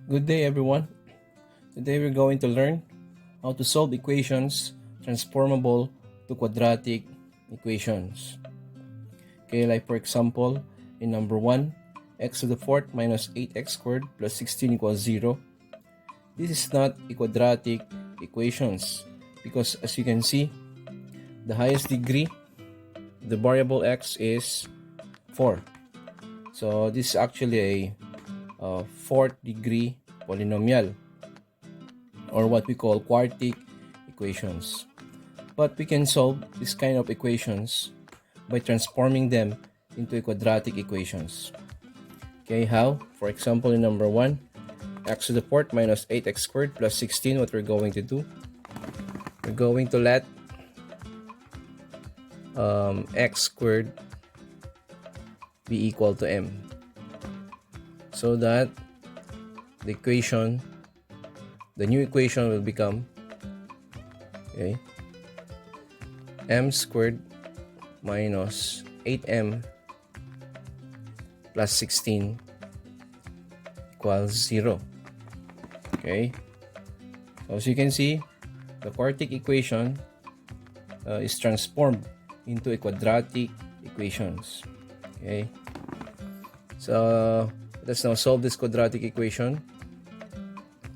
Good day, everyone. Today we're going to learn how to solve equations transformable to quadratic equations. Okay, like for example, in number 1, x to the fourth minus 8x squared plus 16 equals 0. This is not a quadratic equations because as you can see, the highest degree of the variable x is 4. So this is actually a fourth degree polynomial, or what we call quadratic equations. But we can solve this kind of equations by transforming them into quadratic equations. Okay, how? For example, in number 1, x to the fourth minus 8x squared plus 16, what we're going to do? We're going to let x squared be equal to m, so that the new equation will become m squared minus 8m plus 16 equals 0. Okay, so as you can see, the quadratic equation is transformed into a quadratic equations. Okay, so let's now solve this quadratic equation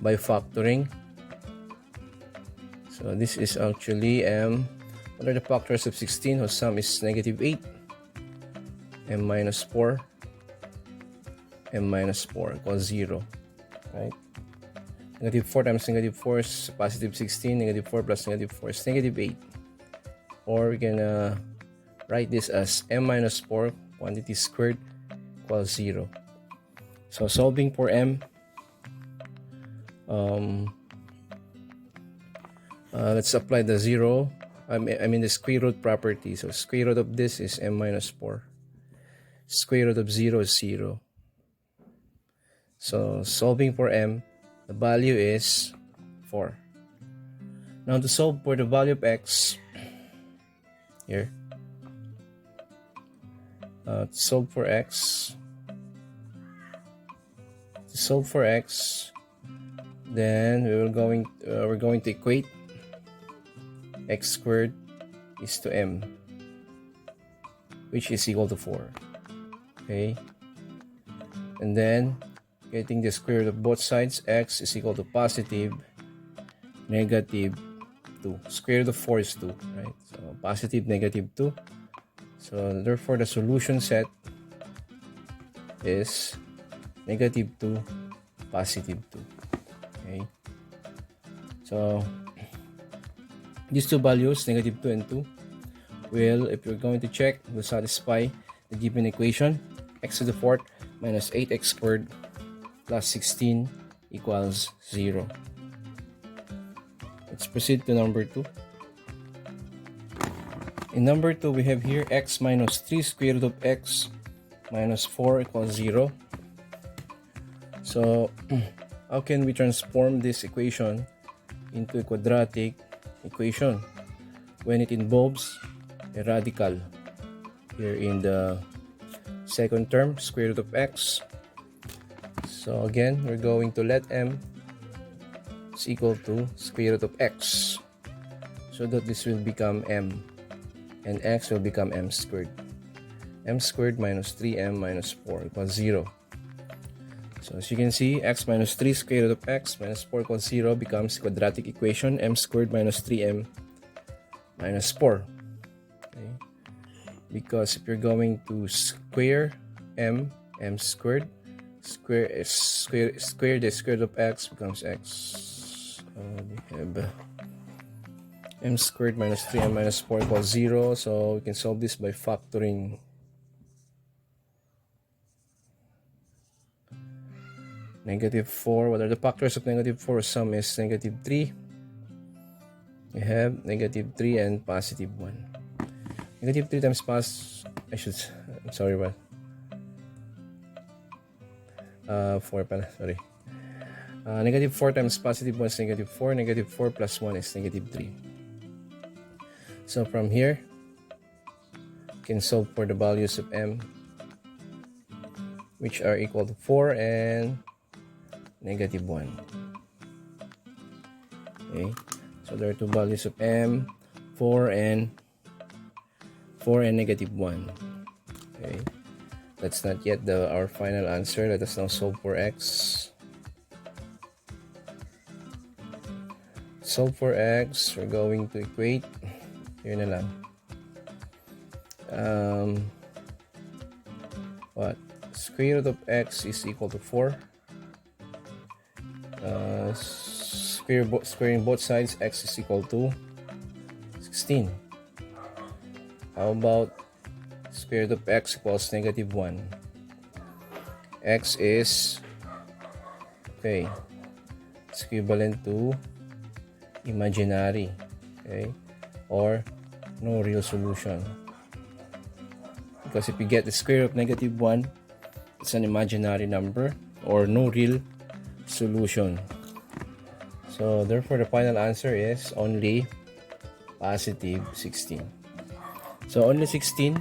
by factoring. So this is actually what are the factors of 16 whose sum is negative 8? M minus 4 equals 0, right? Negative 4 times negative 4 is positive 16. Negative 4 plus negative 4 is negative 8. Or we can write this as m minus 4 quantity squared equals 0. So solving for m, let's apply the the square root property. So square root of this is m minus 4. Square root of 0 is 0. So solving for m, the value is 4. Now to solve for the value of x, here, to solve for x, then we're going to equate x squared is to m, which is equal to 4. Okay, and then getting the square root of both sides, x is equal to positive negative 2. Square root of 4 is 2, right? So positive negative 2. So therefore the solution set is negative 2 positive 2. Okay, so these two values, negative 2 and 2, will, if you're going to check, will satisfy the given equation. X to the fourth minus 8x squared plus 16 equals 0. Let's proceed to number 2. In number 2, we have here x minus 3 square root of x minus 4 equals 0. So how can we transform this equation into a quadratic equation when it involves a radical? Here in the second term, square root of x. So again, we're going to let m is equal to square root of x, so that this will become m, and x will become m squared. M squared minus 3m minus 4 equals 0. So as you can see, x minus 3 square root of x minus 4 equals 0 becomes quadratic equation, m squared minus 3m minus 4. Okay, because if you're going to square m squared, square the square root of x becomes x. We have m squared minus 3m minus 4 equals 0. So we can solve this by factoring. Negative 4, what are the factors of negative 4? Sum is negative 3. We have negative 3 and positive 1. Negative 3 times I'm sorry, what? 4 pala, sorry. Negative 4 times positive 1 is negative 4. Negative 4 plus 1 is negative 3. So from here, you can solve for the values of m, which are equal to 4 and negative 1. Okay, so there are two values of m, 4 and negative 1. Okay, that's not yet our final answer. Let us now solve for x. Solve for x, we're going to equate. Here na lang. What? Square root of x is equal to 4. Squaring both sides, x is equal to 16. How about square root of x equals negative 1? X is, okay, it's equivalent to imaginary, okay, or no real solution. Because if you get the square of negative 1, it's an imaginary number or no real solution. So therefore the final answer is only positive 16. So only 16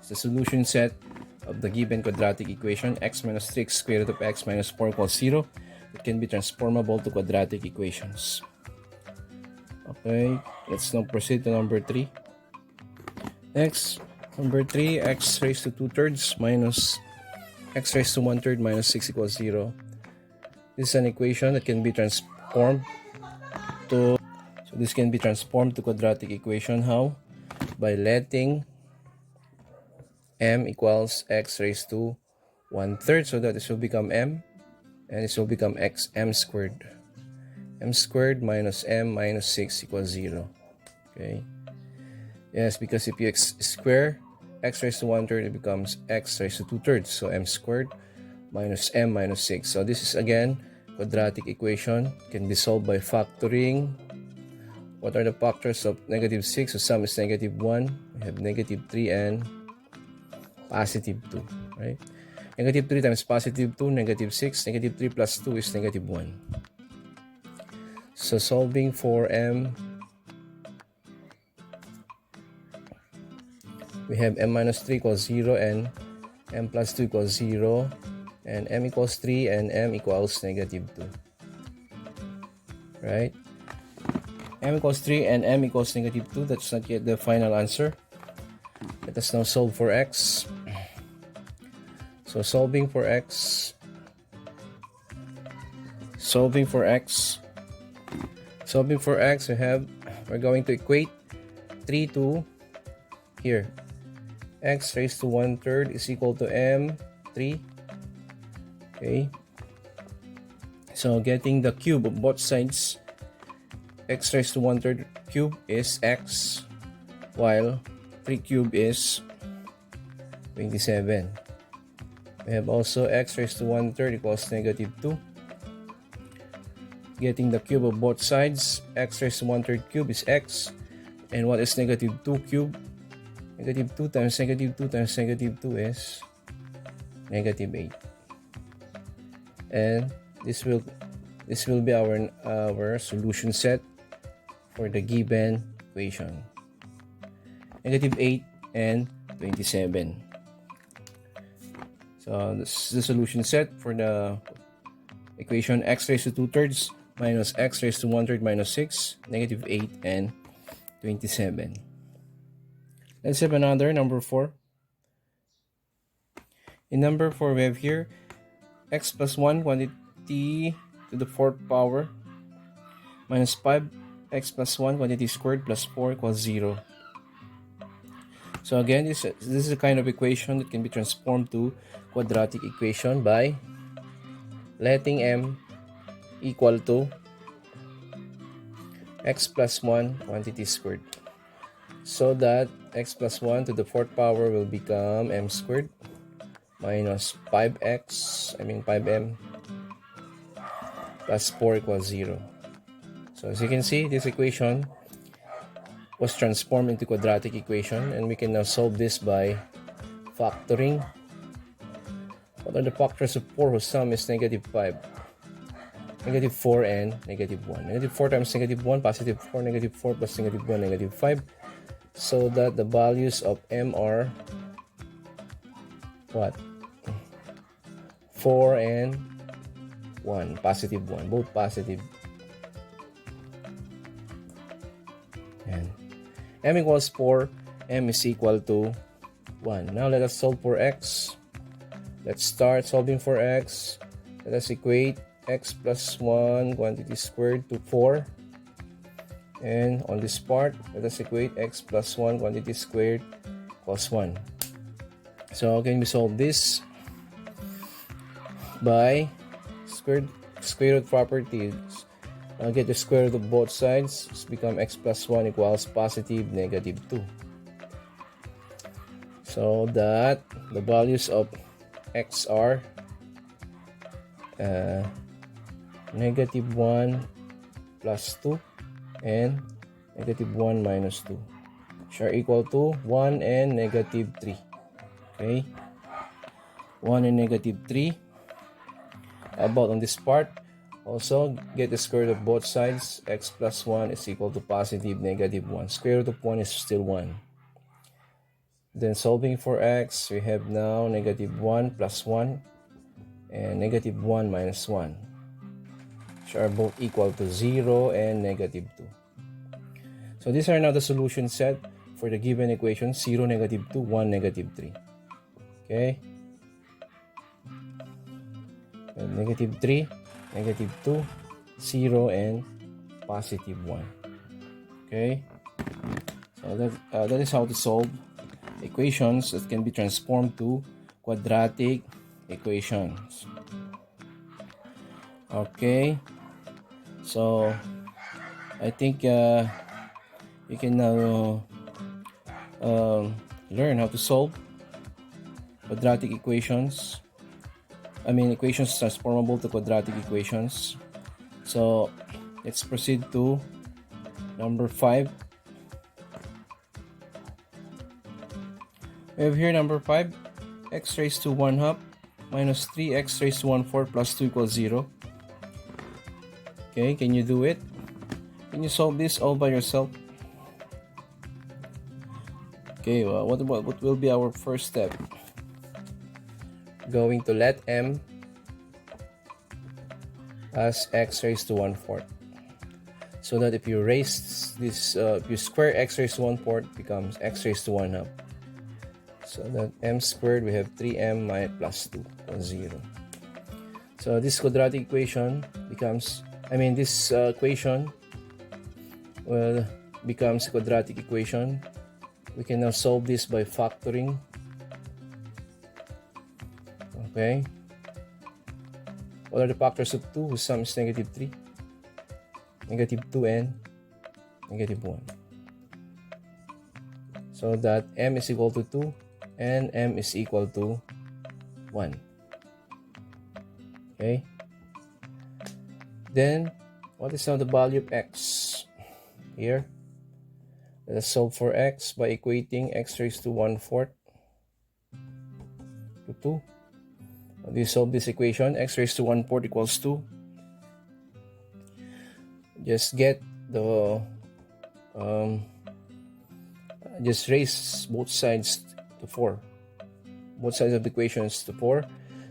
is the solution set of the given quadratic equation x minus 3x square root of x minus 4 equals 0. It can be transformable to quadratic equations. Okay, let's now proceed to number 3. Next, number 3, x raised to 2/3 minus x raised to 1/3 minus 6 equals 0. This is an equation that can be transformed to, so this can be transformed to quadratic equation. How? By letting m equals x raised to 1/3, so that this will become m, and this will become m squared. M squared minus m minus 6 equals 0. Okay. Yes, because if you square x raised to 1/3, it becomes x raised to 2/3. So m squared minus m minus 6. So this is again quadratic equation. Can be solved by factoring. What are the factors of negative 6? So sum is negative 1. We have negative 3 and positive 2. Right? Negative 3 times positive 2, negative 6. Negative 3 plus 2 is negative 1. So solving for m, we have m minus 3 equals 0 and m plus 2 equals 0, and m equals 3 and m equals negative 2. Right? M equals 3 and m equals negative 2. That's not yet the final answer. Let us now solve for x. So solving for x, we're going to equate 3 to here. X raised to 1/3 is equal to m 3. Okay. So getting the cube of both sides, x raised to 1/3 cube is x, while 3 cube is 27. We have also x raised to 1/3 equals negative 2. Getting the cube of both sides, x raised to 1/3 cube is x. And what is negative 2 cube? Negative 2 times negative 2 times negative 2 is negative 8. And this will be our solution set for the given equation. Negative 8 and 27. So this is the solution set for the equation x raised to 2/3 minus x raised to 1/3 minus 6, negative 8 and 27. Let's have another, number 4. In number 4, we have here x plus 1 quantity to the 4th power minus 5x plus 1 quantity squared plus 4 equals 0. So again, this is a kind of equation that can be transformed to quadratic equation by letting m equal to x plus 1 quantity squared, so that x plus 1 to the 4th power will become m squared minus 5m plus 4 equals 0. So as you can see, this equation was transformed into quadratic equation, and we can now solve this by factoring. What are the factors of 4 whose sum is negative 5? Negative 4 and negative 1. Negative 4 times negative 1, positive 4, negative 4 plus negative 1, negative 5. So that the values of m are what? 4 and 1, positive 1, both positive. And m equals 4, m is equal to 1. Now let us solve for x. Let's start solving for x. Let us equate x plus 1 quantity squared to 4. And on this part, let us equate x plus 1 quantity squared equals 1. So can we solve this by square root properties? Get the square root of both sides. It's become x plus 1 equals positive negative 2. So that the values of x are negative 1 plus 2 and negative 1 minus 2, which are equal to 1 and negative 3. Okay, 1 and negative 3. About on this part, also get the square root of both sides. X plus 1 is equal to positive negative 1. Square root of 1 is still 1. Then solving for x, we have now negative 1 plus 1 and negative 1 minus 1, which are both equal to 0 and negative 2. So these are now the solution set for the given equation 0, negative 2, 1, negative 3. Okay? And negative 3, negative 2, 0, and positive 1. Okay? So that is how to solve equations that can be transformed to quadratic equations. Okay, so I think you can now learn how to solve quadratic equations. Equations transformable to quadratic equations. So let's proceed to number 5. We have here number 5, x raised to 1 half minus 3x raised to 1/4 plus 2 equals 0. Okay, can you do it? Can you solve this all by yourself? Okay, well, what will be our first step? Going to let m as x raised to 1/4. So that if you raise this, if you square x raised to 1/4, becomes x raised to 1 half. So that m squared, we have 3m plus 2 equals 0. So this quadratic equation becomes, this equation becomes a quadratic equation. We can now solve this by factoring. Okay. What are the factors of 2 whose sum is negative 3? Negative 2 and negative 1. So that m is equal to 2 and m is equal to 1. Okay. Then, what is now the value of x? Here, let us solve for x by equating x raised to 1/4 to 2. How do you solve this equation? X raised to 1/4 equals 2. Just get the just raise both sides to 4. Both sides of the equation is to 4.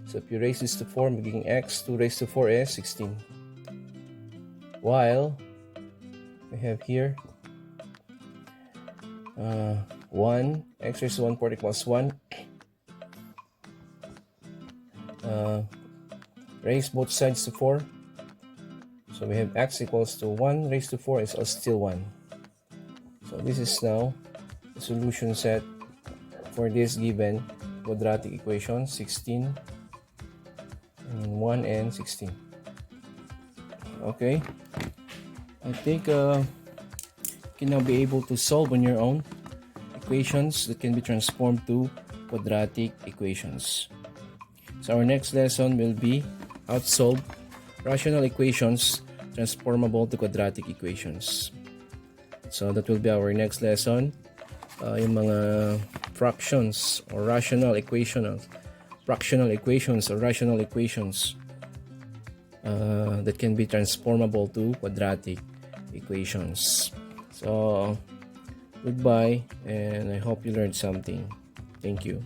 So if you raise this to 4, making x 2 raised to 4 is 16. While we have here 1, x raised to 1/4 equals 1. Raise both sides to 4. So we have x equals to 1 raised to 4 is still 1. So this is now the solution set for this given quadratic equation 16 and 1 and 16. Okay, I think you can now be able to solve on your own equations that can be transformed to quadratic equations. So our next lesson will be how to solve rational equations transformable to quadratic equations. So that will be our next lesson. Yung mga fractions or rational equations, fractional equations or rational equations that can be transformable to quadratic equations. So goodbye, and I hope you learned something. Thank you.